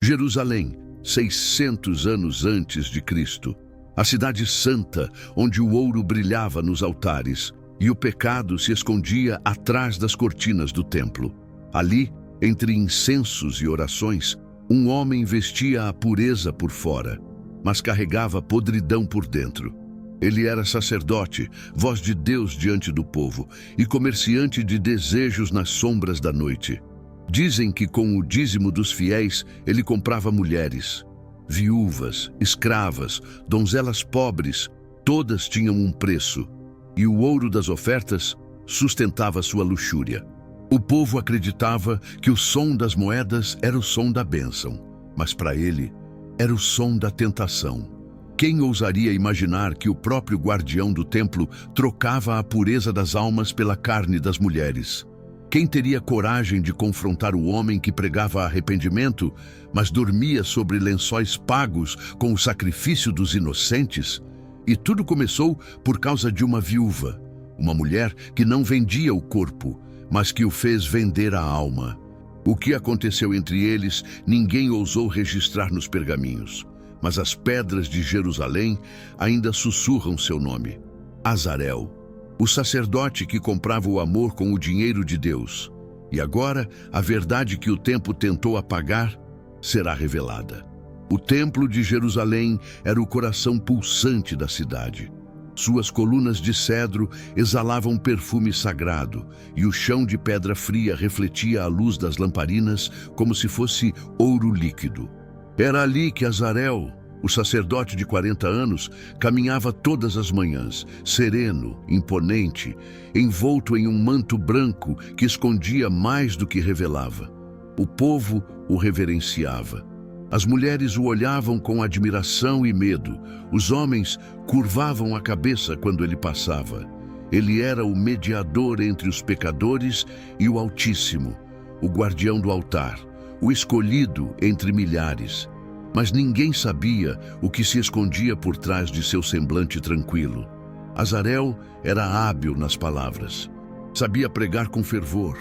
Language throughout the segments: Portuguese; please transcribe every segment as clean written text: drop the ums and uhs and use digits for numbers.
Jerusalém, 600 anos antes de Cristo. A cidade santa, onde o ouro brilhava nos altares e o pecado se escondia atrás das cortinas do templo. Ali, entre incensos e orações, um homem vestia a pureza por fora, mas carregava podridão por dentro. Ele era sacerdote, voz de Deus diante do povo, e comerciante de desejos nas sombras da noite. Dizem que com o dízimo dos fiéis ele comprava mulheres, viúvas, escravas, donzelas pobres, todas tinham um preço, e o ouro das ofertas sustentava sua luxúria. O povo acreditava que o som das moedas era o som da bênção, mas para ele era o som da tentação. Quem ousaria imaginar que o próprio guardião do templo trocava a pureza das almas pela carne das mulheres? Quem teria coragem de confrontar o homem que pregava arrependimento, mas dormia sobre lençóis pagos com o sacrifício dos inocentes? E tudo começou por causa de uma viúva, uma mulher que não vendia o corpo, mas que o fez vender a alma. O que aconteceu entre eles, ninguém ousou registrar nos pergaminhos, mas as pedras de Jerusalém ainda sussurram seu nome. Azarel, o sacerdote que comprava o amor com o dinheiro de Deus. E agora, a verdade que o tempo tentou apagar será revelada. O templo de Jerusalém era o coração pulsante da cidade. Suas colunas de cedro exalavam perfume sagrado, e o chão de pedra fria refletia a luz das lamparinas como se fosse ouro líquido. Era ali que Azarel, o sacerdote de 40 anos, caminhava todas as manhãs, sereno, imponente, envolto em um manto branco que escondia mais do que revelava. O povo o reverenciava. As mulheres o olhavam com admiração e medo. Os homens curvavam a cabeça quando ele passava. Ele era o mediador entre os pecadores e o Altíssimo, o guardião do altar, o escolhido entre milhares. Mas ninguém sabia o que se escondia por trás de seu semblante tranquilo. Azarel era hábil nas palavras. Sabia pregar com fervor.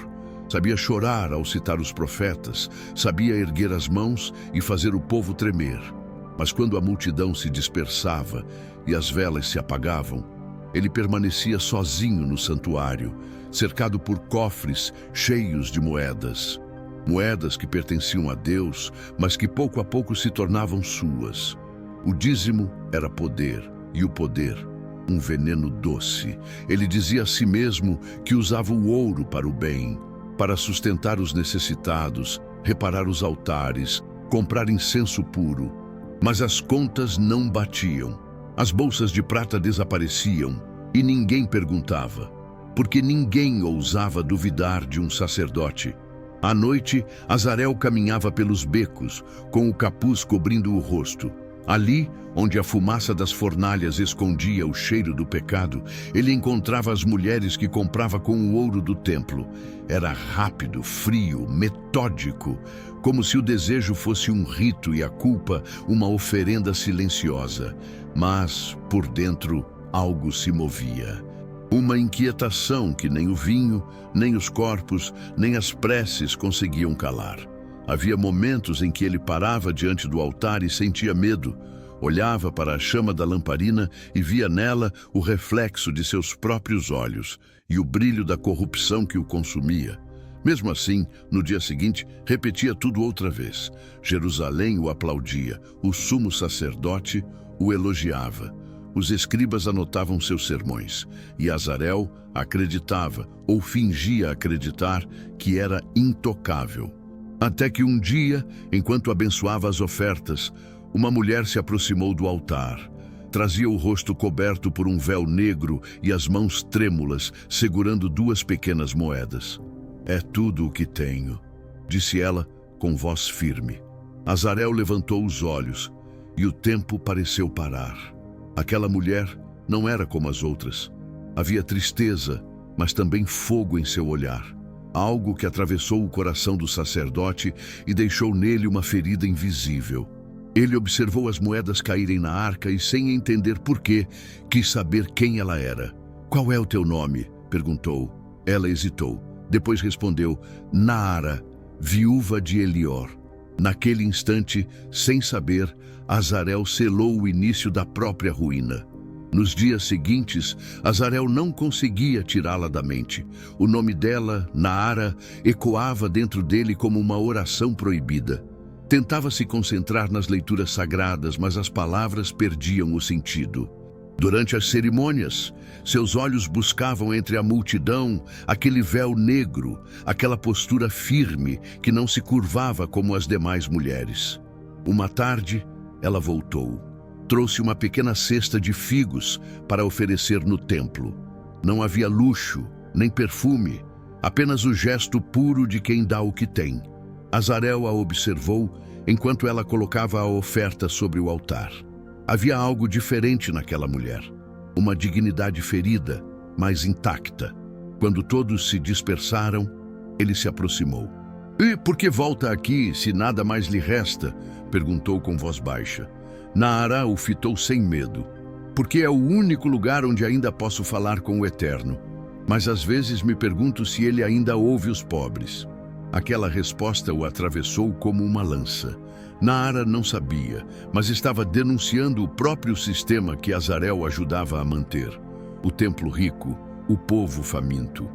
Sabia chorar ao citar os profetas. Sabia erguer as mãos e fazer o povo tremer. Mas quando a multidão se dispersava e as velas se apagavam, ele permanecia sozinho no santuário, cercado por cofres cheios de moedas. Moedas que pertenciam a Deus, mas que pouco a pouco se tornavam suas. O dízimo era poder, e o poder, um veneno doce. Ele dizia a si mesmo que usava o ouro para o bem, para sustentar os necessitados, reparar os altares, comprar incenso puro. Mas as contas não batiam. As bolsas de prata desapareciam, e ninguém perguntava, porque ninguém ousava duvidar de um sacerdote. À noite, Azarel caminhava pelos becos, com o capuz cobrindo o rosto. Ali, onde a fumaça das fornalhas escondia o cheiro do pecado, ele encontrava as mulheres que comprava com o ouro do templo. Era rápido, frio, metódico, como se o desejo fosse um rito e a culpa uma oferenda silenciosa. Mas, por dentro, algo se movia. Uma inquietação que nem o vinho, nem os corpos, nem as preces conseguiam calar. Havia momentos em que ele parava diante do altar e sentia medo. Olhava para a chama da lamparina e via nela o reflexo de seus próprios olhos e o brilho da corrupção que o consumia. Mesmo assim, no dia seguinte, repetia tudo outra vez. Jerusalém o aplaudia, o sumo sacerdote o elogiava. Os escribas anotavam seus sermões, e Azarel acreditava, ou fingia acreditar, que era intocável. Até que um dia, enquanto abençoava as ofertas, uma mulher se aproximou do altar. Trazia o rosto coberto por um véu negro e as mãos trêmulas, segurando 2 pequenas moedas. "É tudo o que tenho", disse ela com voz firme. Azarel levantou os olhos, e o tempo pareceu parar. Aquela mulher não era como as outras. Havia tristeza, mas também fogo em seu olhar. Algo que atravessou o coração do sacerdote e deixou nele uma ferida invisível. Ele observou as moedas caírem na arca e, sem entender porquê, quis saber quem ela era. "Qual é o teu nome?", perguntou. Ela hesitou. Depois respondeu: "Naara, viúva de Elior." Naquele instante, sem saber, Azarel selou o início da própria ruína. Nos dias seguintes, Azarel não conseguia tirá-la da mente. O nome dela, Naara, ecoava dentro dele como uma oração proibida. Tentava se concentrar nas leituras sagradas, mas as palavras perdiam o sentido. Durante as cerimônias, seus olhos buscavam entre a multidão aquele véu negro, aquela postura firme que não se curvava como as demais mulheres. Uma tarde, ela voltou. Trouxe uma pequena cesta de figos para oferecer no templo. Não havia luxo, nem perfume, apenas o gesto puro de quem dá o que tem. Azarel a observou enquanto ela colocava a oferta sobre o altar. Havia algo diferente naquela mulher, uma dignidade ferida, mas intacta. Quando todos se dispersaram, ele se aproximou. "E por que volta aqui, se nada mais lhe resta?" perguntou com voz baixa. Naara o fitou sem medo. "Porque é o único lugar onde ainda posso falar com o Eterno. Mas às vezes me pergunto se ele ainda ouve os pobres." Aquela resposta o atravessou como uma lança. Naara não sabia, mas estava denunciando o próprio sistema que Azarel ajudava a manter. O templo rico, o povo faminto.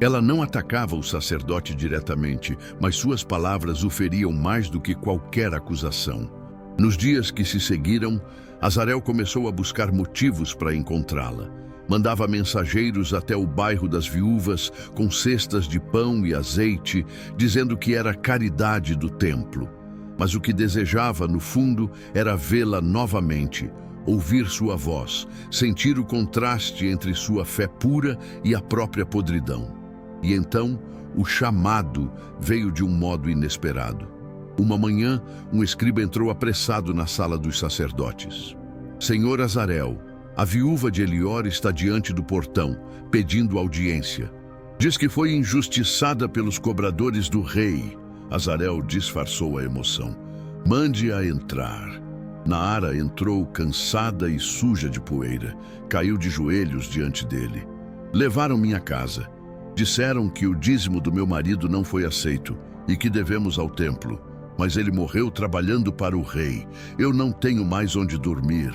Ela não atacava o sacerdote diretamente, mas suas palavras o feriam mais do que qualquer acusação. Nos dias que se seguiram, Azarel começou a buscar motivos para encontrá-la. Mandava mensageiros até o bairro das viúvas com cestas de pão e azeite, dizendo que era caridade do templo. Mas o que desejava, no fundo, era vê-la novamente, ouvir sua voz, sentir o contraste entre sua fé pura e a própria podridão. E então, o chamado veio de um modo inesperado. Uma manhã, um escriba entrou apressado na sala dos sacerdotes. "Senhor Azarel, a viúva de Elior está diante do portão, pedindo audiência. Diz que foi injustiçada pelos cobradores do rei." Azarel disfarçou a emoção. "Mande-a entrar." Naara entrou cansada e suja de poeira. Caiu de joelhos diante dele. "Levaram-me à casa. Disseram que o dízimo do meu marido não foi aceito e que devemos ao templo. Mas ele morreu trabalhando para o rei. Eu não tenho mais onde dormir."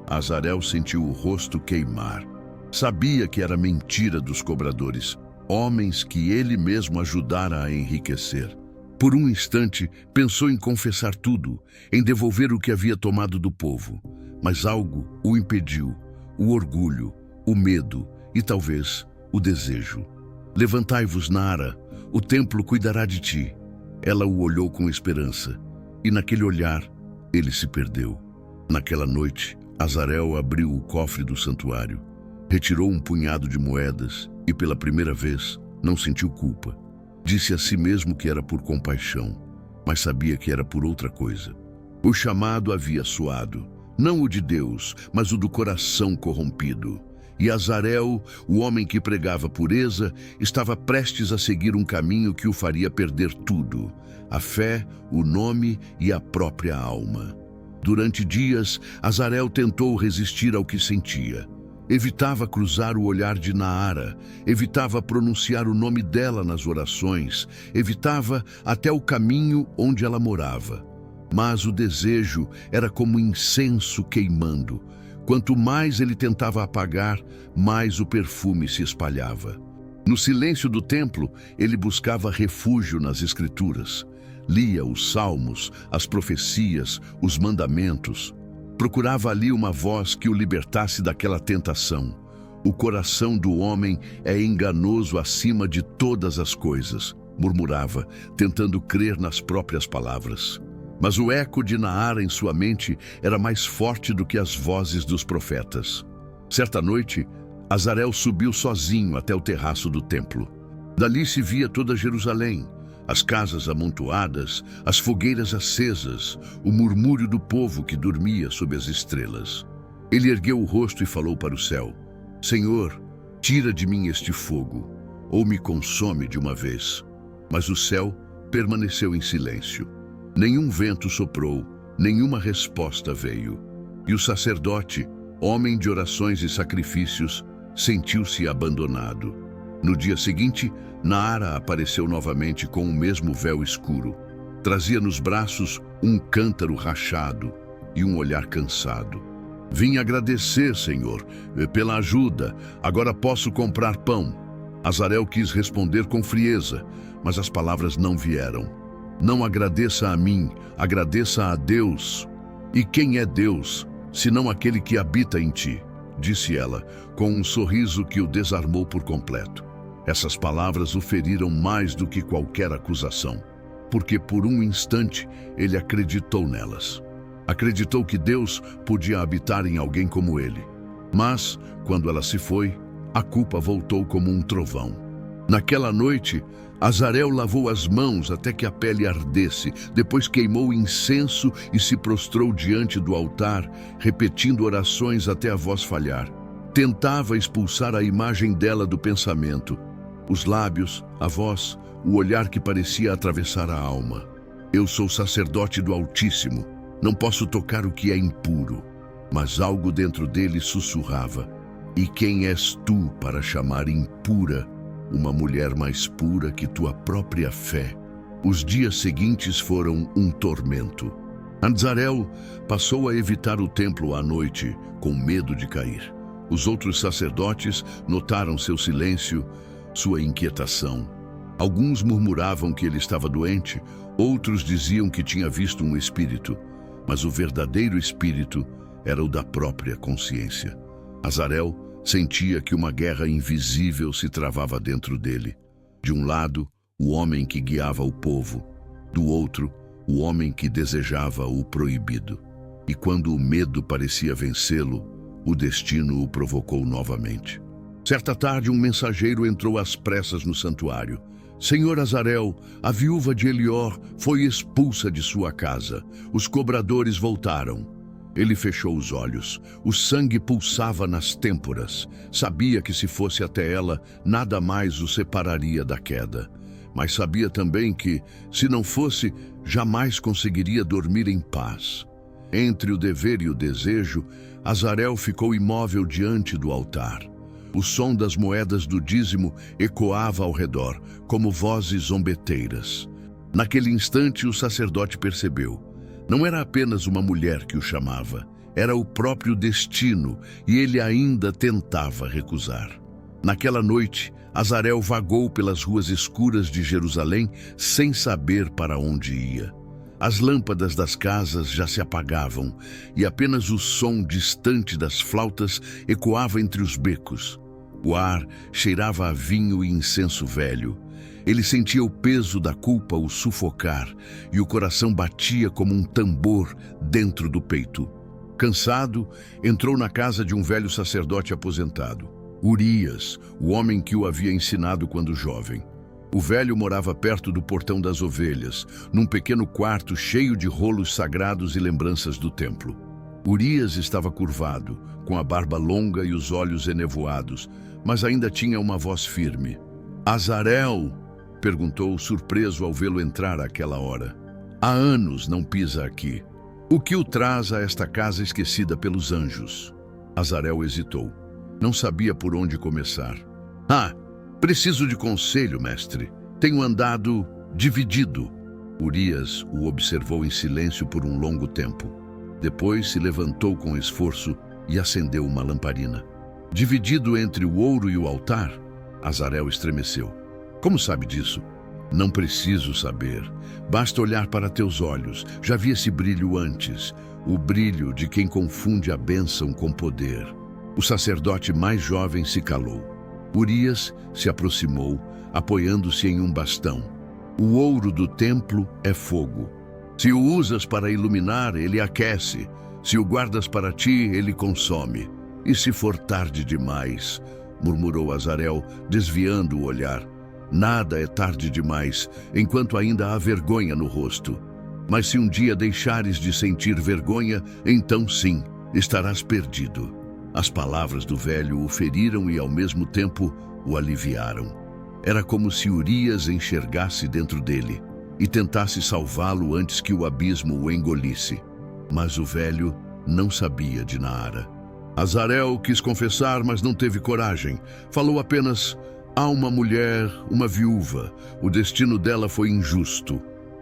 Azarel sentiu o rosto queimar. Sabia que era mentira dos cobradores, homens que ele mesmo ajudara a enriquecer. Por um instante, pensou em confessar tudo, em devolver o que havia tomado do povo. Mas algo o impediu: o orgulho, o medo e talvez o desejo. "Levantai-vos, Naara, o templo cuidará de ti." Ela o olhou com esperança, e naquele olhar, ele se perdeu. Naquela noite, Azarel abriu o cofre do santuário, retirou um punhado de moedas e, pela primeira vez, não sentiu culpa. Disse a si mesmo que era por compaixão, mas sabia que era por outra coisa. O chamado havia soado, não o de Deus, mas o do coração corrompido. E Azarel, o homem que pregava pureza, estava prestes a seguir um caminho que o faria perder tudo: a fé, o nome e a própria alma. Durante dias, Azarel tentou resistir ao que sentia. Evitava cruzar o olhar de Naara, evitava pronunciar o nome dela nas orações, evitava até o caminho onde ela morava. Mas o desejo era como incenso queimando. Quanto mais ele tentava apagar, mais o perfume se espalhava. No silêncio do templo, ele buscava refúgio nas escrituras. Lia os salmos, as profecias, os mandamentos. Procurava ali uma voz que o libertasse daquela tentação. O coração do homem é enganoso acima de todas as coisas, murmurava, tentando crer nas próprias palavras. Mas o eco de Naara em sua mente era mais forte do que as vozes dos profetas. Certa noite, Azarel subiu sozinho até o terraço do templo. Dali se via toda Jerusalém, as casas amontoadas, as fogueiras acesas, o murmúrio do povo que dormia sob as estrelas. Ele ergueu o rosto e falou para o céu: "Senhor, tira de mim este fogo, ou me consome de uma vez." Mas o céu permaneceu em silêncio. Nenhum vento soprou, nenhuma resposta veio. E o sacerdote, homem de orações e sacrifícios, sentiu-se abandonado. No dia seguinte, Naara apareceu novamente com o mesmo véu escuro. Trazia nos braços um cântaro rachado e um olhar cansado. Vim agradecer, Senhor, pela ajuda. Agora posso comprar pão. Azarel quis responder com frieza, mas as palavras não vieram. Não agradeça a mim, agradeça a Deus. E quem é Deus, senão aquele que habita em ti? Disse ela, com um sorriso que o desarmou por completo. Essas palavras o feriram mais do que qualquer acusação, porque por um instante ele acreditou nelas. Acreditou que Deus podia habitar em alguém como ele. Mas, quando ela se foi, a culpa voltou como um trovão. Naquela noite, Azarel lavou as mãos até que a pele ardesse, depois queimou incenso e se prostrou diante do altar, repetindo orações até a voz falhar. Tentava expulsar a imagem dela do pensamento. Os lábios, a voz, o olhar que parecia atravessar a alma. Eu sou sacerdote do Altíssimo, não posso tocar o que é impuro. Mas algo dentro dele sussurrava. E quem és tu para chamar impura uma mulher mais pura que tua própria fé? Os dias seguintes foram um tormento. Azarel passou a evitar o templo à noite, com medo de cair. Os outros sacerdotes notaram seu silêncio, sua inquietação. Alguns murmuravam que ele estava doente, outros diziam que tinha visto um espírito, mas o verdadeiro espírito era o da própria consciência. Azarel sentia que uma guerra invisível se travava dentro dele. De um lado, o homem que guiava o povo, do outro, o homem que desejava o proibido. E quando o medo parecia vencê-lo, o destino o provocou novamente. Certa tarde, um mensageiro entrou às pressas no santuário. Senhor Azarel, a viúva de Elior foi expulsa de sua casa. Os cobradores voltaram. Ele fechou os olhos. O sangue pulsava nas têmporas. Sabia que se fosse até ela, nada mais o separaria da queda. Mas sabia também que, se não fosse, jamais conseguiria dormir em paz. Entre o dever e o desejo, Azarel ficou imóvel diante do altar. O som das moedas do dízimo ecoava ao redor, como vozes zombeteiras. Naquele instante, o sacerdote percebeu. Não era apenas uma mulher que o chamava, era o próprio destino, e ele ainda tentava recusar. Naquela noite, Azarel vagou pelas ruas escuras de Jerusalém sem saber para onde ia. As lâmpadas das casas já se apagavam, e apenas o som distante das flautas ecoava entre os becos. O ar cheirava a vinho e incenso velho. Ele sentia o peso da culpa o sufocar, e o coração batia como um tambor dentro do peito. Cansado, entrou na casa de um velho sacerdote aposentado, Urias, o homem que o havia ensinado quando jovem. O velho morava perto do portão das ovelhas, num pequeno quarto cheio de rolos sagrados e lembranças do templo. Urias estava curvado, com a barba longa e os olhos enevoados, mas ainda tinha uma voz firme. Azarel, perguntou, surpreso ao vê-lo entrar àquela hora. Há anos não pisa aqui. O que o traz a esta casa esquecida pelos anjos? Azarel hesitou. Não sabia por onde começar. Preciso de conselho, mestre. Tenho andado dividido. Urias o observou em silêncio por um longo tempo. Depois se levantou com esforço e acendeu uma lamparina. Dividido entre o ouro e o altar? Azarel estremeceu. Como sabe disso? Não preciso saber. Basta olhar para teus olhos. Já vi esse brilho antes. O brilho de quem confunde a bênção com poder. O sacerdote mais jovem se calou. Urias se aproximou, apoiando-se em um bastão. O ouro do templo é fogo. Se o usas para iluminar, ele aquece. Se o guardas para ti, ele consome. E se for tarde demais, murmurou Azarel, desviando o olhar. Nada é tarde demais, enquanto ainda há vergonha no rosto. Mas se um dia deixares de sentir vergonha, então sim, estarás perdido. As palavras do velho o feriram e, ao mesmo tempo, o aliviaram. Era como se Urias enxergasse dentro dele e tentasse salvá-lo antes que o abismo o engolisse. Mas o velho não sabia de Naara. Azarel quis confessar, mas não teve coragem. Falou apenas: há uma mulher, uma viúva. O destino dela foi injusto.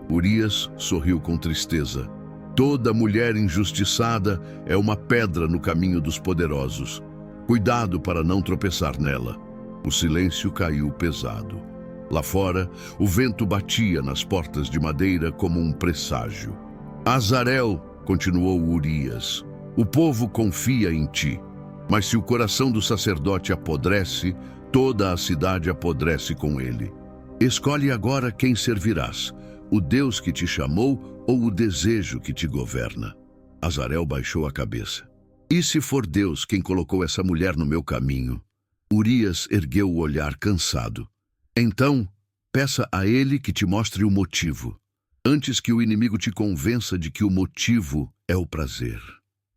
Urias sorriu com tristeza. Toda mulher injustiçada é uma pedra no caminho dos poderosos. Cuidado para não tropeçar nela. O silêncio caiu pesado. Lá fora, o vento batia nas portas de madeira como um presságio. Azarel, continuou Urias, o povo confia em ti. Mas se o coração do sacerdote apodrece, toda a cidade apodrece com ele. Escolhe agora quem servirás, o Deus que te chamou ou o desejo que te governa. Azarel baixou a cabeça. E se for Deus quem colocou essa mulher no meu caminho? Urias ergueu o olhar cansado. Então, peça a ele que te mostre o motivo, antes que o inimigo te convença de que o motivo é o prazer.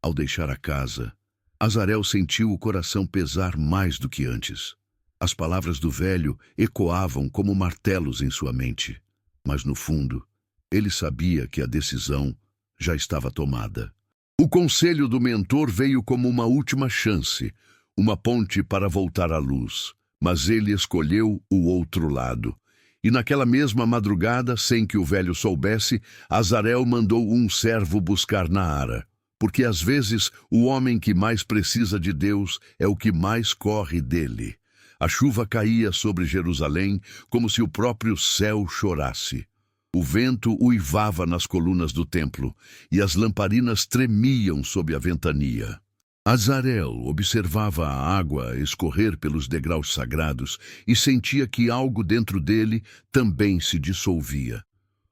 Ao deixar a casa, Azarel sentiu o coração pesar mais do que antes. As palavras do velho ecoavam como martelos em sua mente. Mas no fundo, ele sabia que a decisão já estava tomada. O conselho do mentor veio como uma última chance, uma ponte para voltar à luz. Mas ele escolheu o outro lado. E naquela mesma madrugada, sem que o velho soubesse, Azarel mandou um servo buscar Naara. Porque às vezes o homem que mais precisa de Deus é o que mais corre dele. A chuva caía sobre Jerusalém como se o próprio céu chorasse. O vento uivava nas colunas do templo e as lamparinas tremiam sob a ventania. Azarel observava a água escorrer pelos degraus sagrados e sentia que algo dentro dele também se dissolvia.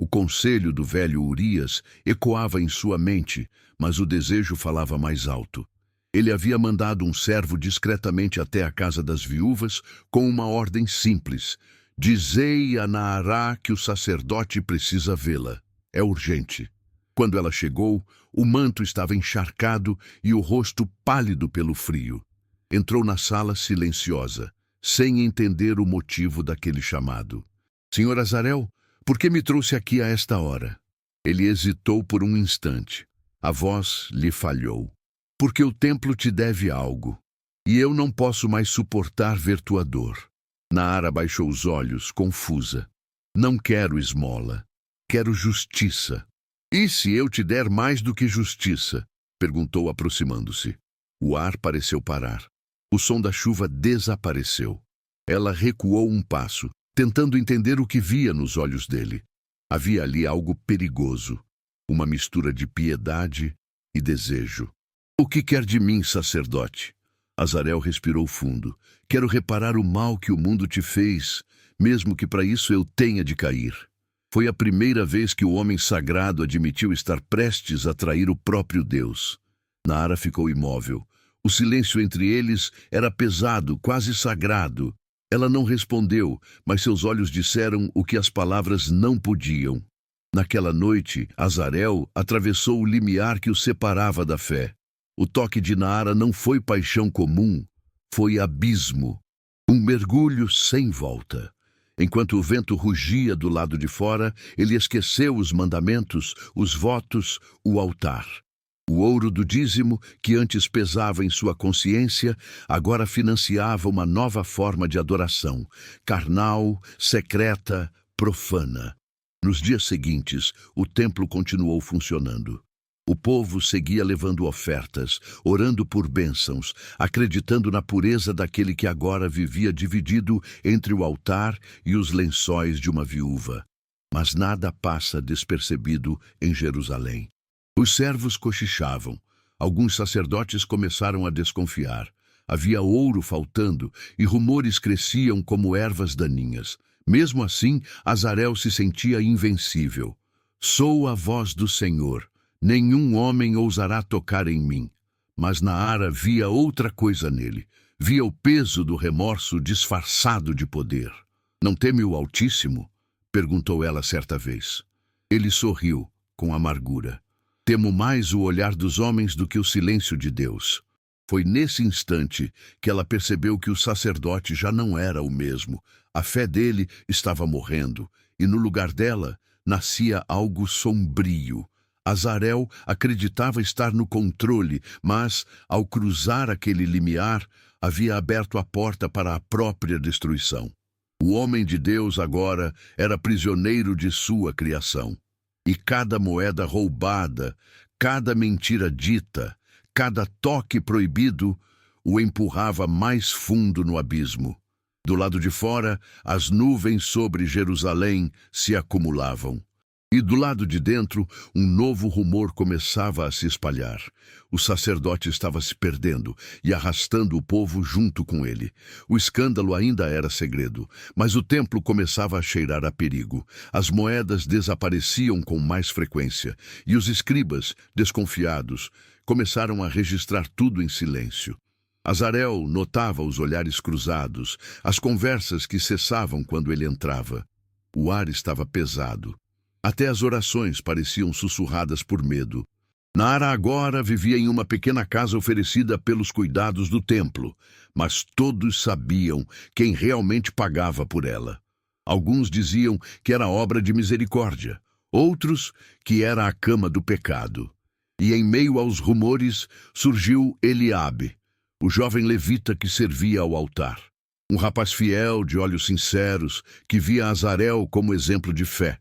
O conselho do velho Urias ecoava em sua mente, mas o desejo falava mais alto. Ele havia mandado um servo discretamente até a casa das viúvas com uma ordem simples: dizei a Naará que o sacerdote precisa vê-la. É urgente. Quando ela chegou, o manto estava encharcado e o rosto pálido pelo frio. Entrou na sala silenciosa, sem entender o motivo daquele chamado. Senhor Azarel, por que me trouxe aqui a esta hora? Ele hesitou por um instante. A voz lhe falhou. Porque o templo te deve algo, e eu não posso mais suportar ver tua dor. Naara baixou os olhos, confusa. Não quero esmola, quero justiça. E se eu te der mais do que justiça? Perguntou aproximando-se. O ar pareceu parar. O som da chuva desapareceu. Ela recuou um passo, tentando entender o que via nos olhos dele. Havia ali algo perigoso, uma mistura de piedade e desejo. O que quer de mim, sacerdote? Azarel respirou fundo. Quero reparar o mal que o mundo te fez, mesmo que para isso eu tenha de cair. Foi a primeira vez que o homem sagrado admitiu estar prestes a trair o próprio Deus. Naara ficou imóvel. O silêncio entre eles era pesado, quase sagrado. Ela não respondeu, mas seus olhos disseram o que as palavras não podiam. Naquela noite, Azarel atravessou o limiar que o separava da fé. O toque de Naara não foi paixão comum, foi abismo. Um mergulho sem volta. Enquanto o vento rugia do lado de fora, ele esqueceu os mandamentos, os votos, o altar. O ouro do dízimo, que antes pesava em sua consciência, agora financiava uma nova forma de adoração, carnal, secreta, profana. Nos dias seguintes, o templo continuou funcionando. O povo seguia levando ofertas, orando por bênçãos, acreditando na pureza daquele que agora vivia dividido entre o altar e os lençóis de uma viúva. Mas nada passa despercebido em Jerusalém. Os servos cochichavam. Alguns sacerdotes começaram a desconfiar. Havia ouro faltando e rumores cresciam como ervas daninhas. Mesmo assim, Azarel se sentia invencível. Sou a voz do Senhor. Nenhum homem ousará tocar em mim. Mas Naara via outra coisa nele. Via o peso do remorso disfarçado de poder. Não teme o Altíssimo? Perguntou ela certa vez. Ele sorriu, com amargura. Temo mais o olhar dos homens do que o silêncio de Deus. Foi nesse instante que ela percebeu que o sacerdote já não era o mesmo. A fé dele estava morrendo, e no lugar dela nascia algo sombrio. Azarel acreditava estar no controle, mas, ao cruzar aquele limiar, havia aberto a porta para a própria destruição. O homem de Deus agora era prisioneiro de sua criação. E cada moeda roubada, cada mentira dita, cada toque proibido o empurrava mais fundo no abismo. Do lado de fora, as nuvens sobre Jerusalém se acumulavam. E do lado de dentro, um novo rumor começava a se espalhar. O sacerdote estava se perdendo e arrastando o povo junto com ele. O escândalo ainda era segredo, mas o templo começava a cheirar a perigo. As moedas desapareciam com mais frequência, e os escribas, desconfiados, começaram a registrar tudo em silêncio. Azarel notava os olhares cruzados, as conversas que cessavam quando ele entrava. O ar estava pesado. Até as orações pareciam sussurradas por medo. Naara agora vivia em uma pequena casa oferecida pelos cuidados do templo, mas todos sabiam quem realmente pagava por ela. Alguns diziam que era obra de misericórdia, outros que era a cama do pecado. E em meio aos rumores surgiu Eliabe, o jovem levita que servia ao altar. Um rapaz fiel, de olhos sinceros, que via Azarel como exemplo de fé.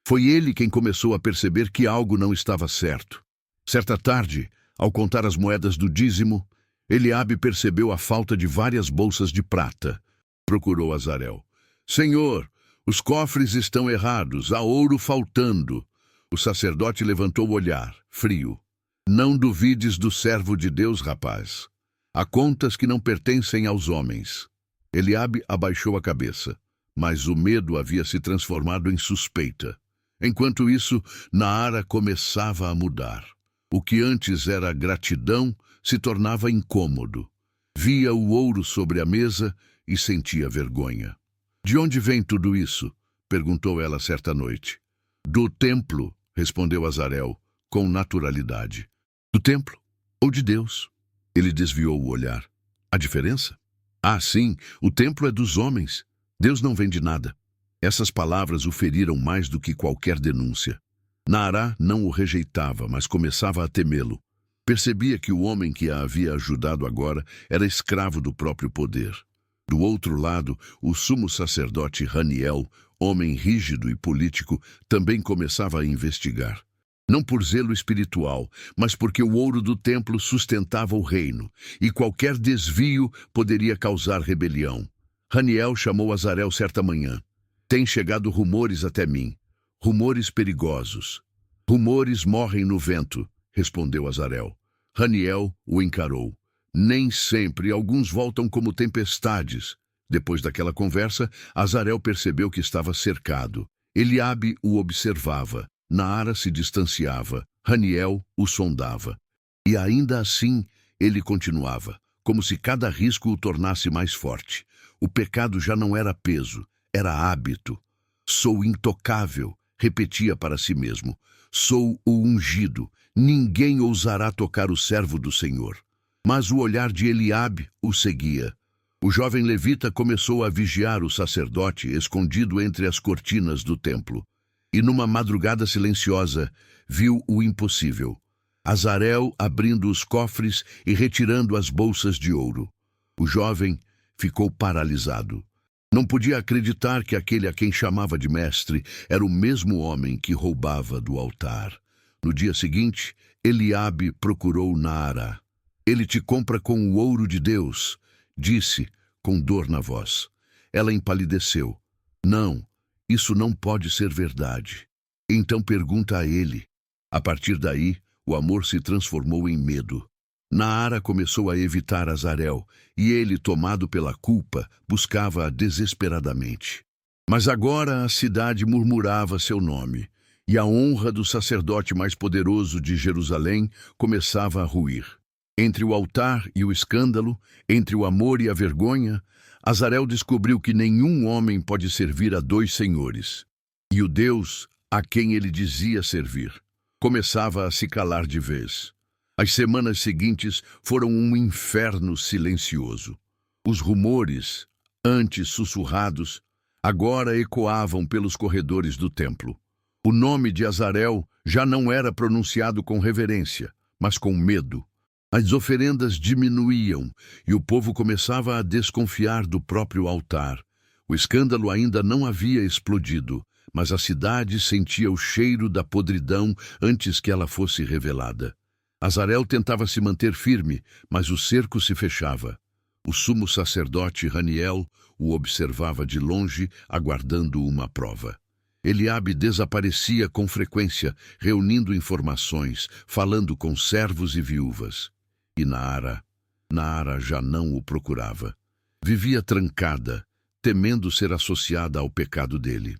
Foi ele quem começou a perceber que algo não estava certo. Certa tarde, ao contar as moedas do dízimo, Eliabe percebeu a falta de várias bolsas de prata. Procurou Azarel. Senhor, os cofres estão errados, há ouro faltando. O sacerdote levantou o olhar, frio. Não duvides do servo de Deus, rapaz. Há contas que não pertencem aos homens. Eliabe abaixou a cabeça, mas o medo havia se transformado em suspeita. Enquanto isso, Naara começava a mudar. O que antes era gratidão se tornava incômodo. Via o ouro sobre a mesa e sentia vergonha. De onde vem tudo isso? Perguntou ela certa noite. Do templo, respondeu Azarel, com naturalidade. Do templo ou de Deus? Ele desviou o olhar. A diferença? Ah, sim, o templo é dos homens. Deus não vem de nada. Essas palavras o feriram mais do que qualquer denúncia. Naara não o rejeitava, mas começava a temê-lo. Percebia que o homem que a havia ajudado agora era escravo do próprio poder. Do outro lado, o sumo sacerdote Haniel, homem rígido e político, também começava a investigar. Não por zelo espiritual, mas porque o ouro do templo sustentava o reino, e qualquer desvio poderia causar rebelião. Haniel chamou Azarel certa manhã. Têm chegado rumores até mim, rumores perigosos. Rumores morrem no vento, respondeu Azarel. Haniel o encarou. Nem sempre, alguns voltam como tempestades. Depois daquela conversa, Azarel percebeu que estava cercado. Eliabe o observava. Naara se distanciava. Haniel o sondava. E ainda assim, ele continuava, como se cada risco o tornasse mais forte. O pecado já não era peso, era hábito. Sou intocável, repetia para si mesmo. Sou o ungido, ninguém ousará tocar o servo do Senhor. Mas o olhar de Eliabe o seguia. O jovem levita começou a vigiar o sacerdote escondido entre as cortinas do templo. E numa madrugada silenciosa, viu o impossível. Azarel abrindo os cofres e retirando as bolsas de ouro. O jovem ficou paralisado. Não podia acreditar que aquele a quem chamava de mestre era o mesmo homem que roubava do altar. No dia seguinte, Eliabe procurou Naara. Ele te compra com o ouro de Deus, disse, com dor na voz. Ela empalideceu. Não, isso não pode ser verdade. Então pergunta a ele. A partir daí, o amor se transformou em medo. Naara começou a evitar Azarel, e ele, tomado pela culpa, buscava-a desesperadamente. Mas agora a cidade murmurava seu nome, e a honra do sacerdote mais poderoso de Jerusalém começava a ruir. Entre o altar e o escândalo, entre o amor e a vergonha, Azarel descobriu que nenhum homem pode servir a dois senhores. E o Deus a quem ele dizia servir começava a se calar de vez. As semanas seguintes foram um inferno silencioso. Os rumores, antes sussurrados, agora ecoavam pelos corredores do templo. O nome de Azarel já não era pronunciado com reverência, mas com medo. As oferendas diminuíam e o povo começava a desconfiar do próprio altar. O escândalo ainda não havia explodido, mas a cidade sentia o cheiro da podridão antes que ela fosse revelada. Azarel tentava se manter firme, mas o cerco se fechava. O sumo sacerdote Haniel o observava de longe, aguardando uma prova. Eliabe desaparecia com frequência, reunindo informações, falando com servos e viúvas. E Naara já não o procurava. Vivia trancada, temendo ser associada ao pecado dele.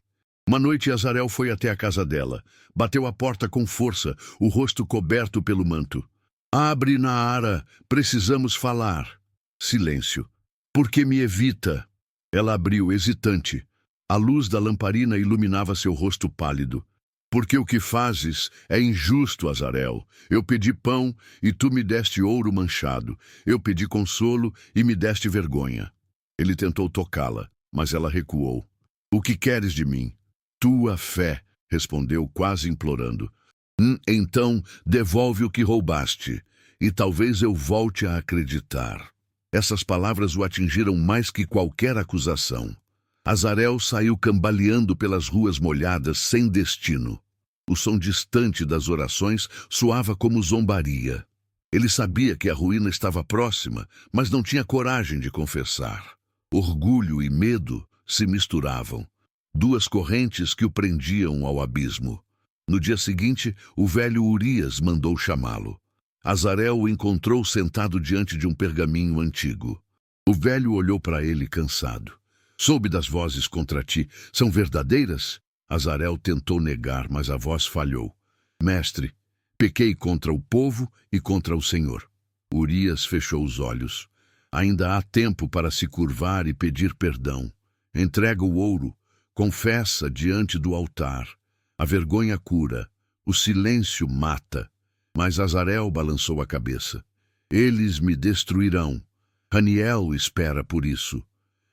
Uma noite Azarel foi até a casa dela. Bateu a porta com força, o rosto coberto pelo manto. "Abre, Naara, precisamos falar." Silêncio. "Por que me evita?" Ela abriu, hesitante. A luz da lamparina iluminava seu rosto pálido. "Porque o que fazes é injusto, Azarel. Eu pedi pão e tu me deste ouro manchado. Eu pedi consolo e me deste vergonha." Ele tentou tocá-la, mas ela recuou. "O que queres de mim?" "Tua fé", respondeu quase implorando. Então devolve o que roubaste, e talvez eu volte a acreditar." Essas palavras o atingiram mais que qualquer acusação. Azarel saiu cambaleando pelas ruas molhadas, sem destino. O som distante das orações soava como zombaria. Ele sabia que a ruína estava próxima, mas não tinha coragem de confessar. Orgulho e medo se misturavam. Duas correntes que o prendiam ao abismo. No dia seguinte, o velho Urias mandou chamá-lo. Azarel o encontrou sentado diante de um pergaminho antigo. O velho olhou para ele cansado. "Soube das vozes contra ti. São verdadeiras?" Azarel tentou negar, mas a voz falhou. "Mestre, pequei contra o povo e contra o Senhor." Urias fechou os olhos. "Ainda há tempo para se curvar e pedir perdão. Entrega o ouro. Confessa diante do altar. A vergonha cura. O silêncio mata." Mas Azarel balançou a cabeça. "Eles me destruirão. Haniel espera por isso.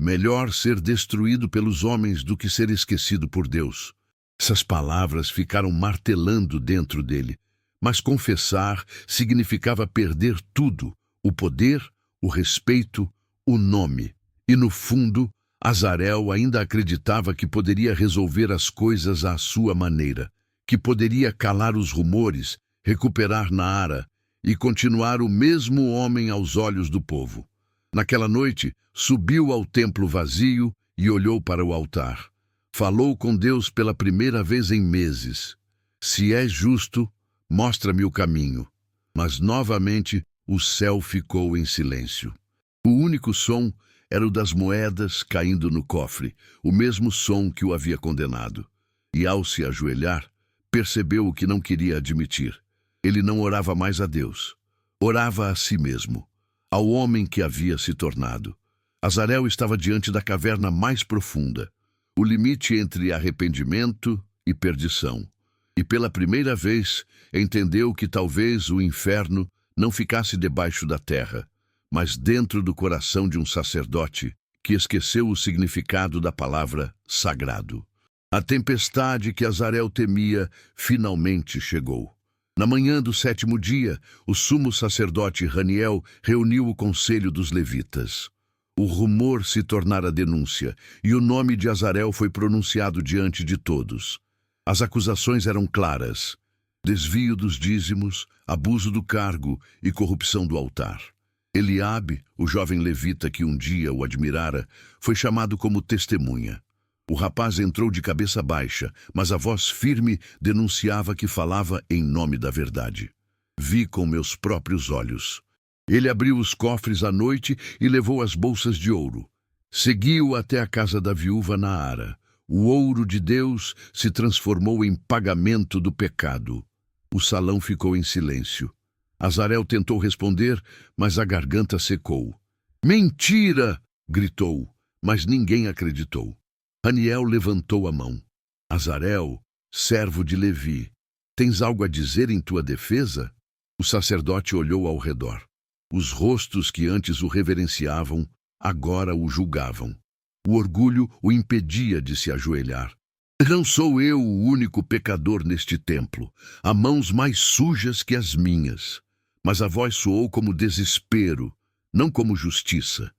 Melhor ser destruído pelos homens do que ser esquecido por Deus." Essas palavras ficaram martelando dentro dele. Mas confessar significava perder tudo: o poder, o respeito, o nome. E no fundo, Azarel ainda acreditava que poderia resolver as coisas à sua maneira, que poderia calar os rumores, recuperar Naara e continuar o mesmo homem aos olhos do povo. Naquela noite, subiu ao templo vazio e olhou para o altar. Falou com Deus pela primeira vez em meses. "Se és justo, mostra-me o caminho." Mas novamente o céu ficou em silêncio. O único som era o das moedas caindo no cofre, o mesmo som que o havia condenado. E ao se ajoelhar, percebeu o que não queria admitir. Ele não orava mais a Deus. Orava a si mesmo, ao homem que havia se tornado. Azarel estava diante da caverna mais profunda, o limite entre arrependimento e perdição. E pela primeira vez entendeu que talvez o inferno não ficasse debaixo da terra, mas dentro do coração de um sacerdote que esqueceu o significado da palavra sagrado. A tempestade que Azarel temia finalmente chegou. Na manhã do 7º dia, o sumo sacerdote Haniel reuniu o conselho dos levitas. O rumor se tornara denúncia, e o nome de Azarel foi pronunciado diante de todos. As acusações eram claras: desvio dos dízimos, abuso do cargo e corrupção do altar. Eliabe, o jovem levita que um dia o admirara, foi chamado como testemunha. O rapaz entrou de cabeça baixa, mas a voz firme denunciava que falava em nome da verdade. "Vi com meus próprios olhos." Ele abriu os cofres à noite e levou as bolsas de ouro. Seguiu até a casa da viúva Naara. O ouro de Deus se transformou em pagamento do pecado. O salão ficou em silêncio. Azarel tentou responder, mas a garganta secou. "Mentira!" gritou, mas ninguém acreditou. Haniel levantou a mão. "Azarel, servo de Levi, tens algo a dizer em tua defesa?" O sacerdote olhou ao redor. Os rostos que antes o reverenciavam, agora o julgavam. O orgulho o impedia de se ajoelhar. "Não sou eu o único pecador neste templo. Há mãos mais sujas que as minhas." Mas a voz soou como desespero, não como justiça.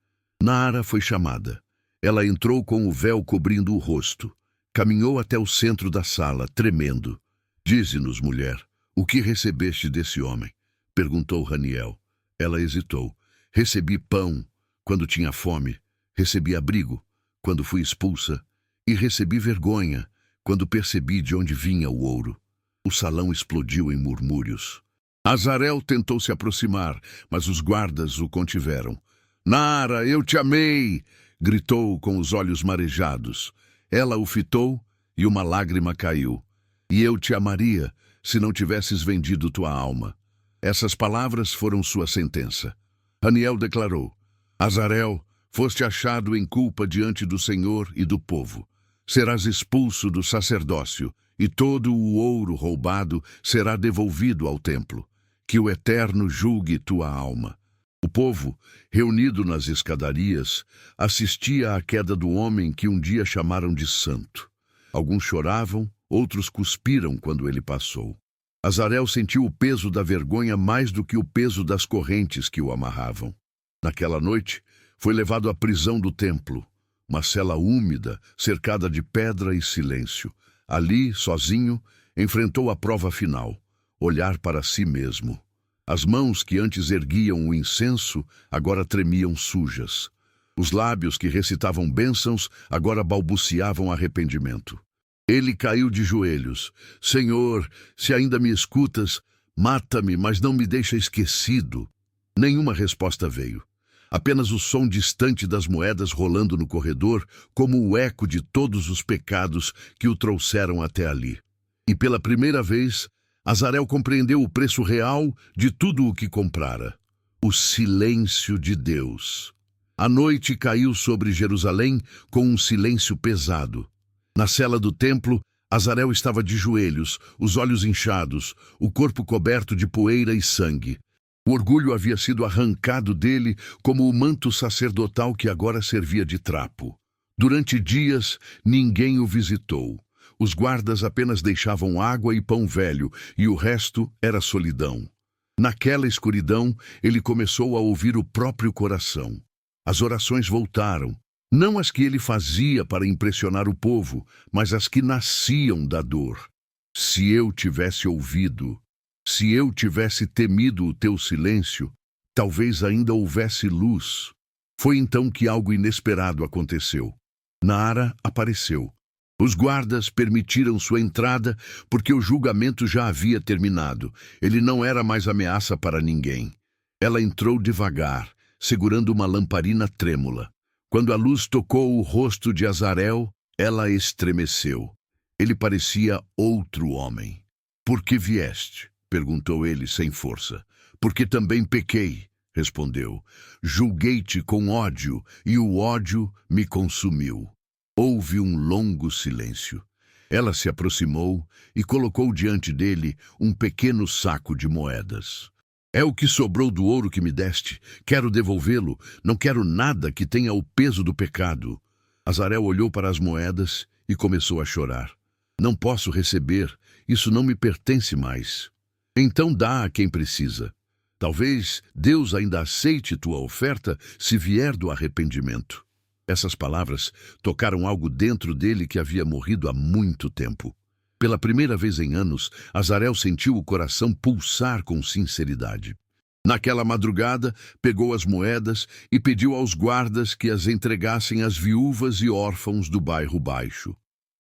Naara foi chamada. Ela entrou com o véu cobrindo o rosto. Caminhou até o centro da sala, tremendo. Dize-nos, mulher, o que recebeste desse homem? Perguntou Raniel. Ela hesitou. Recebi pão quando tinha fome, recebi abrigo quando fui expulsa e recebi vergonha quando percebi de onde vinha o ouro. O salão explodiu em murmúrios. Azarel tentou se aproximar, mas os guardas o contiveram. Nara, eu te amei! Gritou com os olhos marejados. Ela o fitou e uma lágrima caiu. E eu te amaria se não tivesses vendido tua alma. Essas palavras foram sua sentença. Raniel declarou: Azarel, foste achado em culpa diante do Senhor e do povo. Serás expulso do sacerdócio, e todo o ouro roubado será devolvido ao templo. Que o Eterno julgue tua alma. O povo, reunido nas escadarias, assistia à queda do homem que um dia chamaram de santo. Alguns choravam, outros cuspiram quando ele passou. Azarel sentiu o peso da vergonha mais do que o peso das correntes que o amarravam. Naquela noite, foi levado à prisão do templo, uma cela úmida, cercada de pedra e silêncio. Ali, sozinho, enfrentou a prova final, olhar para si mesmo. As mãos que antes erguiam o incenso agora tremiam sujas. Os lábios que recitavam bênçãos agora balbuciavam arrependimento. Ele caiu de joelhos. Senhor, se ainda me escutas, mata-me, mas não me deixa esquecido. Nenhuma resposta veio. Apenas o som distante das moedas rolando no corredor, como o eco de todos os pecados que o trouxeram até ali. E pela primeira vez, Azarel compreendeu o preço real de tudo o que comprara. O silêncio de Deus. A noite caiu sobre Jerusalém com um silêncio pesado. Na cela do templo, Azarel estava de joelhos, os olhos inchados, o corpo coberto de poeira e sangue. O orgulho havia sido arrancado dele como o manto sacerdotal que agora servia de trapo. Durante dias, ninguém o visitou. Os guardas apenas deixavam água e pão velho, e o resto era solidão. Naquela escuridão, ele começou a ouvir o próprio coração. As orações voltaram. Não as que ele fazia para impressionar o povo, mas as que nasciam da dor. Se eu tivesse ouvido, se eu tivesse temido o teu silêncio, talvez ainda houvesse luz. Foi então que algo inesperado aconteceu. Nara apareceu. Os guardas permitiram sua entrada porque o julgamento já havia terminado. Ele não era mais ameaça para ninguém. Ela entrou devagar, segurando uma lamparina trêmula. Quando a luz tocou o rosto de Azarel, ela estremeceu. Ele parecia outro homem. Por que vieste? Perguntou ele sem força. Porque também pequei, respondeu. Julguei-te com ódio, e o ódio me consumiu. Houve um longo silêncio. Ela se aproximou e colocou diante dele um pequeno saco de moedas. É o que sobrou do ouro que me deste. Quero devolvê-lo. Não quero nada que tenha o peso do pecado. Azarel olhou para as moedas e começou a chorar. Não posso receber. Isso não me pertence mais. Então dá a quem precisa. Talvez Deus ainda aceite tua oferta se vier do arrependimento. Essas palavras tocaram algo dentro dele que havia morrido há muito tempo. Pela primeira vez em anos, Azarel sentiu o coração pulsar com sinceridade. Naquela madrugada, pegou as moedas e pediu aos guardas que as entregassem às viúvas e órfãos do bairro baixo.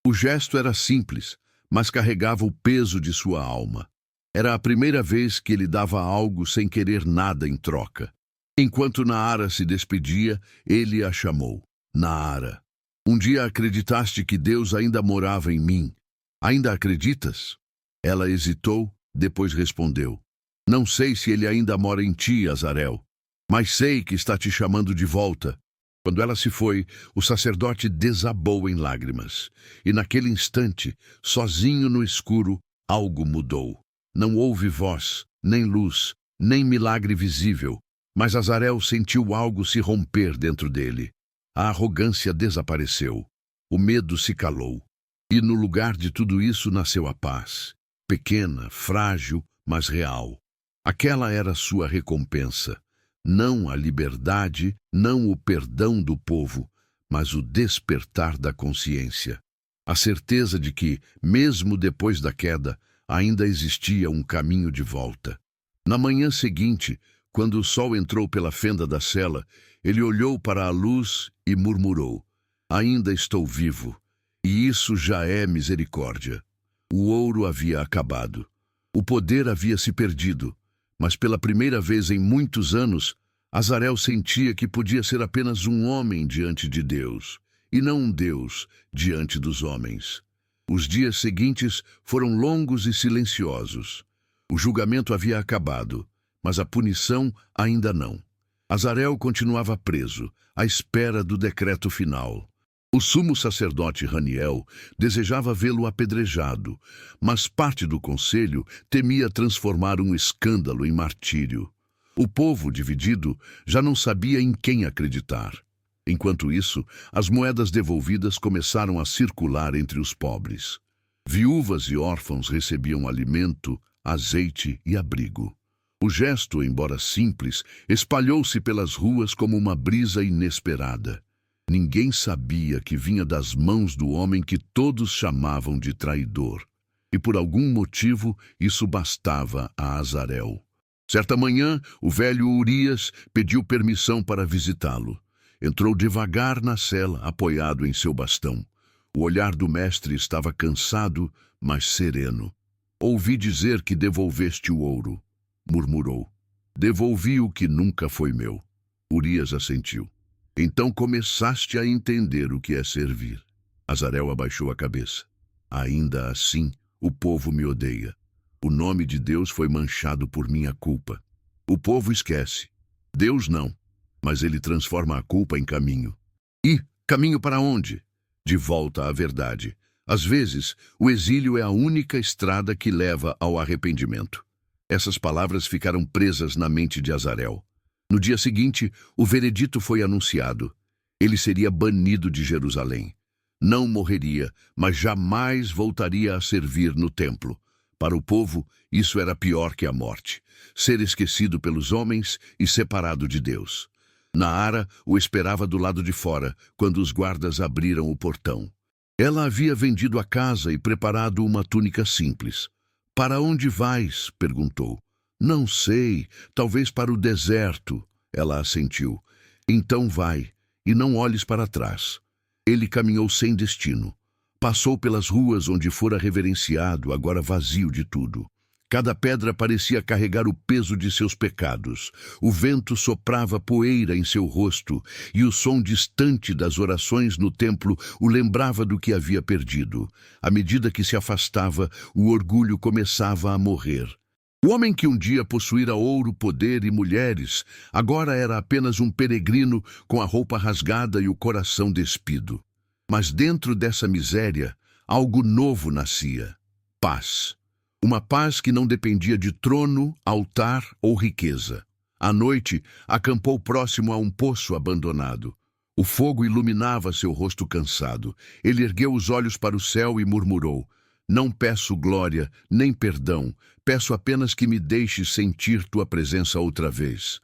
O gesto era simples, mas carregava o peso de sua alma. Era a primeira vez que ele dava algo sem querer nada em troca. Enquanto Naara se despedia, ele a chamou. Naara, um dia acreditaste que Deus ainda morava em mim. Ainda acreditas? Ela hesitou, depois respondeu. Não sei se ele ainda mora em ti, Azarel, mas sei que está te chamando de volta. Quando ela se foi, o sacerdote desabou em lágrimas. E naquele instante, sozinho no escuro, algo mudou. Não houve voz, nem luz, nem milagre visível, mas Azarel sentiu algo se romper dentro dele. A arrogância desapareceu. O medo se calou. E no lugar de tudo isso nasceu a paz. Pequena, frágil, mas real. Aquela era sua recompensa. Não a liberdade, não o perdão do povo, mas o despertar da consciência. A certeza de que, mesmo depois da queda, ainda existia um caminho de volta. Na manhã seguinte, quando o sol entrou pela fenda da cela, ele olhou para a luz e murmurou: "Ainda estou vivo, e isso já é misericórdia." O ouro havia acabado. O poder havia se perdido, mas pela primeira vez em muitos anos, Azarel sentia que podia ser apenas um homem diante de Deus, e não um Deus diante dos homens. Os dias seguintes foram longos e silenciosos. O julgamento havia acabado, mas a punição ainda não. Azarel continuava preso, à espera do decreto final. O sumo sacerdote Haniel desejava vê-lo apedrejado, mas parte do conselho temia transformar um escândalo em martírio. O povo, dividido, já não sabia em quem acreditar. Enquanto isso, as moedas devolvidas começaram a circular entre os pobres. Viúvas e órfãos recebiam alimento, azeite e abrigo. O gesto, embora simples, espalhou-se pelas ruas como uma brisa inesperada. Ninguém sabia que vinha das mãos do homem que todos chamavam de traidor. E por algum motivo isso bastava a Azarel. Certa manhã, o velho Urias pediu permissão para visitá-lo. Entrou devagar na cela, apoiado em seu bastão. O olhar do mestre estava cansado, mas sereno. "Ouvi dizer que devolveste o ouro", murmurou. "Devolvi o que nunca foi meu." Urias assentiu. "Então começaste a entender o que é servir." Azarel abaixou a cabeça. "Ainda assim, o povo me odeia. O nome de Deus foi manchado por minha culpa. O povo esquece. Deus não, mas ele transforma a culpa em caminho." "E caminho para onde?" "De volta à verdade. Às vezes, o exílio é a única estrada que leva ao arrependimento." Essas palavras ficaram presas na mente de Azarel. No dia seguinte, o veredito foi anunciado. Ele seria banido de Jerusalém. Não morreria, mas jamais voltaria a servir no templo. Para o povo, isso era pior que a morte: ser esquecido pelos homens e separado de Deus. Naara o esperava do lado de fora, quando os guardas abriram o portão. Ela havia vendido a casa e preparado uma túnica simples. "Para onde vais?" perguntou. "Não sei, talvez para o deserto." Ela assentiu. "Então vai, e não olhes para trás." Ele caminhou sem destino. Passou pelas ruas onde fora reverenciado, agora vazio de tudo. Cada pedra parecia carregar o peso de seus pecados. O vento soprava poeira em seu rosto, e o som distante das orações no templo o lembrava do que havia perdido. À medida que se afastava, o orgulho começava a morrer. O homem que um dia possuíra ouro, poder e mulheres, agora era apenas um peregrino com a roupa rasgada e o coração despido. Mas dentro dessa miséria, algo novo nascia: paz. Uma paz que não dependia de trono, altar ou riqueza. À noite, acampou próximo a um poço abandonado. O fogo iluminava seu rosto cansado. Ele ergueu os olhos para o céu e murmurou: "Não peço glória, nem perdão. Peço apenas que me deixes sentir tua presença outra vez."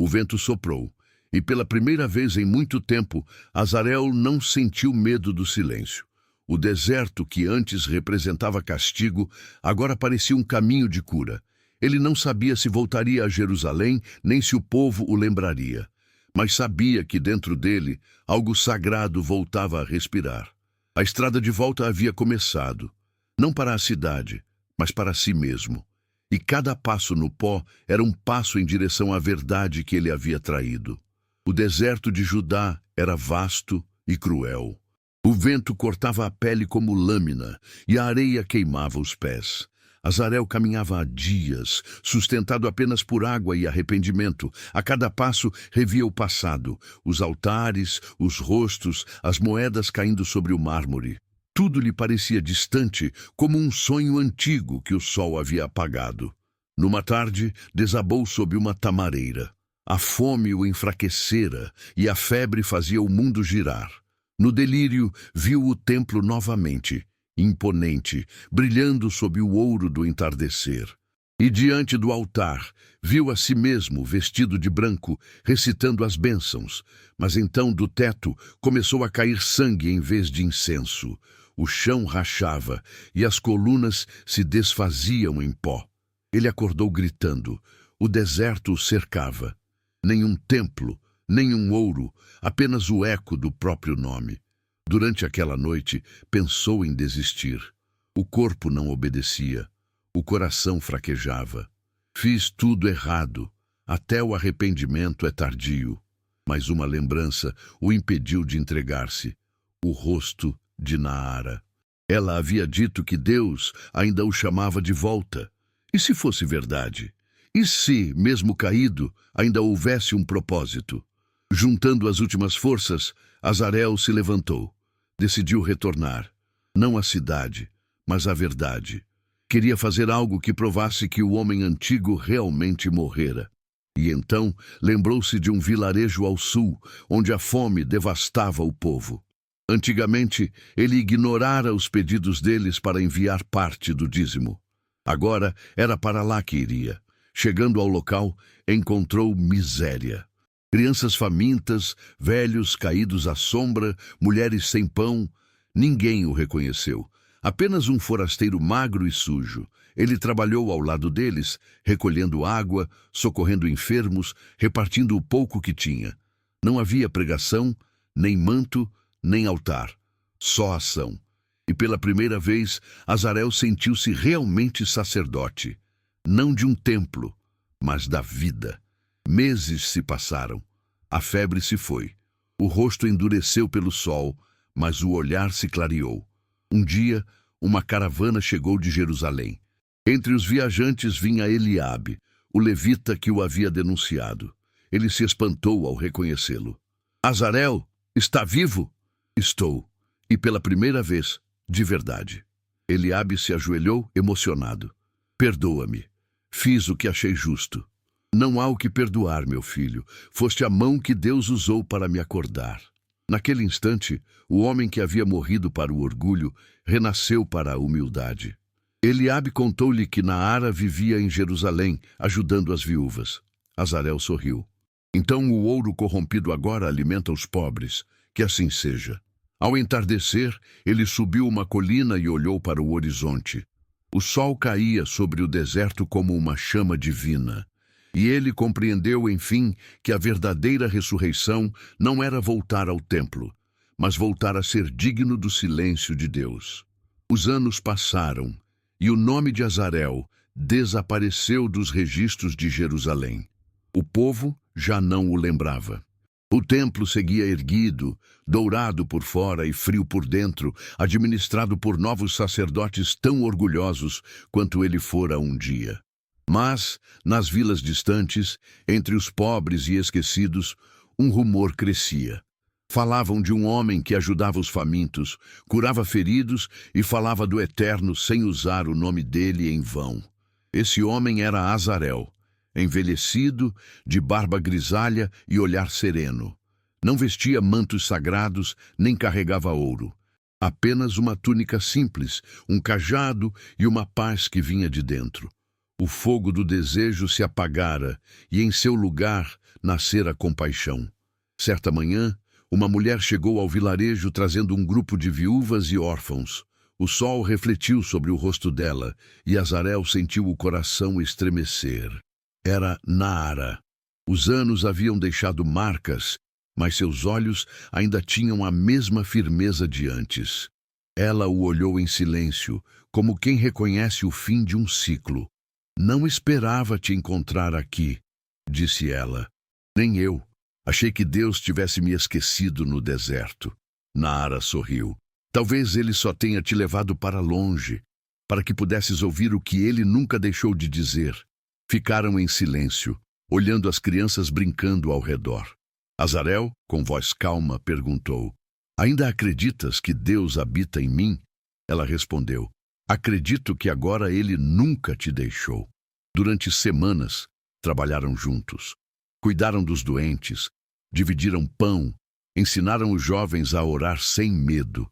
O vento soprou, e pela primeira vez em muito tempo, Azarel não sentiu medo do silêncio. O deserto, que antes representava castigo, agora parecia um caminho de cura. Ele não sabia se voltaria a Jerusalém, nem se o povo o lembraria. Mas sabia que dentro dele, algo sagrado voltava a respirar. A estrada de volta havia começado, não para a cidade, mas para si mesmo. E cada passo no pó era um passo em direção à verdade que ele havia traído. O deserto de Judá era vasto e cruel. O vento cortava a pele como lâmina, e a areia queimava os pés. Azarel caminhava há dias, sustentado apenas por água e arrependimento. A cada passo revia o passado, os altares, os rostos, as moedas caindo sobre o mármore. Tudo lhe parecia distante, como um sonho antigo que o sol havia apagado. Numa tarde, desabou sob uma tamareira. A fome o enfraquecera e a febre fazia o mundo girar. No delírio, viu o templo novamente, imponente, brilhando sob o ouro do entardecer. E diante do altar, viu a si mesmo vestido de branco, recitando as bênçãos. Mas então do teto começou a cair sangue em vez de incenso. O chão rachava e as colunas se desfaziam em pó. Ele acordou gritando. O deserto o cercava. Nenhum templo, nenhum ouro, apenas o eco do próprio nome. Durante aquela noite, pensou em desistir. O corpo não obedecia. O coração fraquejava. Fiz tudo errado. Até o arrependimento é tardio. Mas uma lembrança o impediu de entregar-se. O rosto de Naara. Ela havia dito que Deus ainda o chamava de volta. E se fosse verdade? E se, mesmo caído, ainda houvesse um propósito? Juntando as últimas forças, Azarel se levantou. Decidiu retornar. Não à cidade, mas à verdade. Queria fazer algo que provasse que o homem antigo realmente morrera. E então lembrou-se de um vilarejo ao sul, onde a fome devastava o povo. Antigamente, ele ignorara os pedidos deles para enviar parte do dízimo. Agora, era para lá que iria. Chegando ao local, encontrou miséria. Crianças famintas, velhos caídos à sombra, mulheres sem pão. Ninguém o reconheceu. Apenas um forasteiro magro e sujo. Ele trabalhou ao lado deles, recolhendo água, socorrendo enfermos, repartindo o pouco que tinha. Não havia pregação, nem manto, nem altar. Só ação. E pela primeira vez, Azarel sentiu-se realmente sacerdote. Não de um templo, mas da vida. Meses se passaram. A febre se foi. O rosto endureceu pelo sol, mas o olhar se clareou. Um dia, uma caravana chegou de Jerusalém. Entre os viajantes vinha Eliabe, o levita que o havia denunciado. Ele se espantou ao reconhecê-lo. Azarel, está vivo? Estou. E pela primeira vez, de verdade. Eliabe se ajoelhou, emocionado. Perdoa-me. Fiz o que achei justo. Não há o que perdoar, meu filho. Foste a mão que Deus usou para me acordar. Naquele instante, o homem que havia morrido para o orgulho renasceu para a humildade. Eliabe contou-lhe que Naara vivia em Jerusalém, ajudando as viúvas. Azarel sorriu. Então o ouro corrompido agora alimenta os pobres. Que assim seja. Ao entardecer, ele subiu uma colina e olhou para o horizonte. O sol caía sobre o deserto como uma chama divina. E ele compreendeu, enfim, que a verdadeira ressurreição não era voltar ao templo, mas voltar a ser digno do silêncio de Deus. Os anos passaram, e o nome de Azarel desapareceu dos registros de Jerusalém. O povo já não o lembrava. O templo seguia erguido, dourado por fora e frio por dentro, administrado por novos sacerdotes tão orgulhosos quanto ele fora um dia. Mas, nas vilas distantes, entre os pobres e esquecidos, um rumor crescia. Falavam de um homem que ajudava os famintos, curava feridos e falava do Eterno sem usar o nome dele em vão. Esse homem era Azarel, envelhecido, de barba grisalha e olhar sereno. Não vestia mantos sagrados, nem carregava ouro. Apenas uma túnica simples, um cajado e uma paz que vinha de dentro. O fogo do desejo se apagara e em seu lugar nascera compaixão. Certa manhã, uma mulher chegou ao vilarejo trazendo um grupo de viúvas e órfãos. O sol refletiu sobre o rosto dela e Azarel sentiu o coração estremecer. Era Naara. Os anos haviam deixado marcas, mas seus olhos ainda tinham a mesma firmeza de antes. Ela o olhou em silêncio, como quem reconhece o fim de um ciclo. Não esperava te encontrar aqui, disse ela. Nem eu. Achei que Deus tivesse me esquecido no deserto. Naara sorriu. Talvez ele só tenha te levado para longe, para que pudesses ouvir o que ele nunca deixou de dizer. Ficaram em silêncio, olhando as crianças brincando ao redor. Azarel, com voz calma, perguntou: Ainda acreditas que Deus habita em mim? Ela respondeu: Acredito que agora ele nunca te deixou. Durante semanas, trabalharam juntos. Cuidaram dos doentes, dividiram pão, ensinaram os jovens a orar sem medo.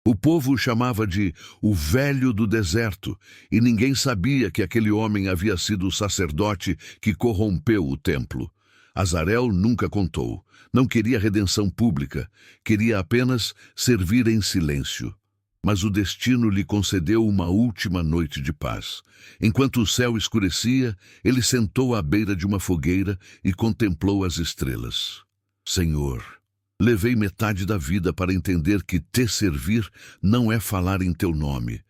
O povo o chamava de o velho do deserto, e ninguém sabia que aquele homem havia sido o sacerdote que corrompeu o templo. Azarel nunca contou. Não queria redenção pública, queria apenas servir em silêncio. Mas o destino lhe concedeu uma última noite de paz. Enquanto o céu escurecia, ele sentou à beira de uma fogueira e contemplou as estrelas. Senhor, levei metade da vida para entender que te servir não é falar em teu nome,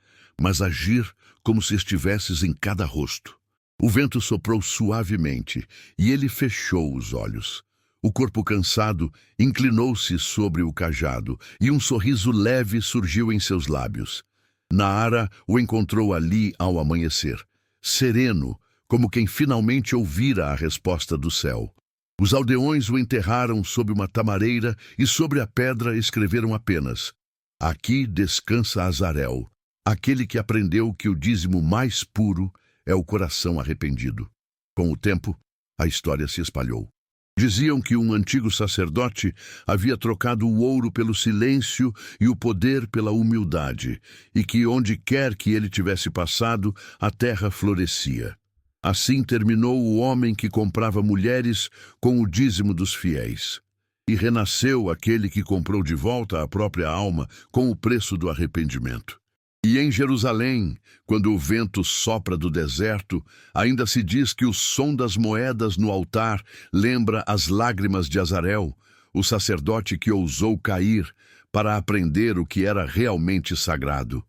mas agir como se estivesses em cada rosto. O vento soprou suavemente e ele fechou os olhos. O corpo cansado inclinou-se sobre o cajado e um sorriso leve surgiu em seus lábios. Naara o encontrou ali ao amanhecer, sereno, como quem finalmente ouvira a resposta do céu. Os aldeões o enterraram sob uma tamareira e sobre a pedra escreveram apenas: Aqui descansa Azarel, aquele que aprendeu que o dízimo mais puro é o coração arrependido. Com o tempo, a história se espalhou. Diziam que um antigo sacerdote havia trocado o ouro pelo silêncio e o poder pela humildade, e que onde quer que ele tivesse passado, a terra florescia. Assim terminou o homem que comprava mulheres com o dízimo dos fiéis. E renasceu aquele que comprou de volta a própria alma com o preço do arrependimento. E em Jerusalém, quando o vento sopra do deserto, ainda se diz que o som das moedas no altar lembra as lágrimas de Azarel, o sacerdote que ousou cair para aprender o que era realmente sagrado.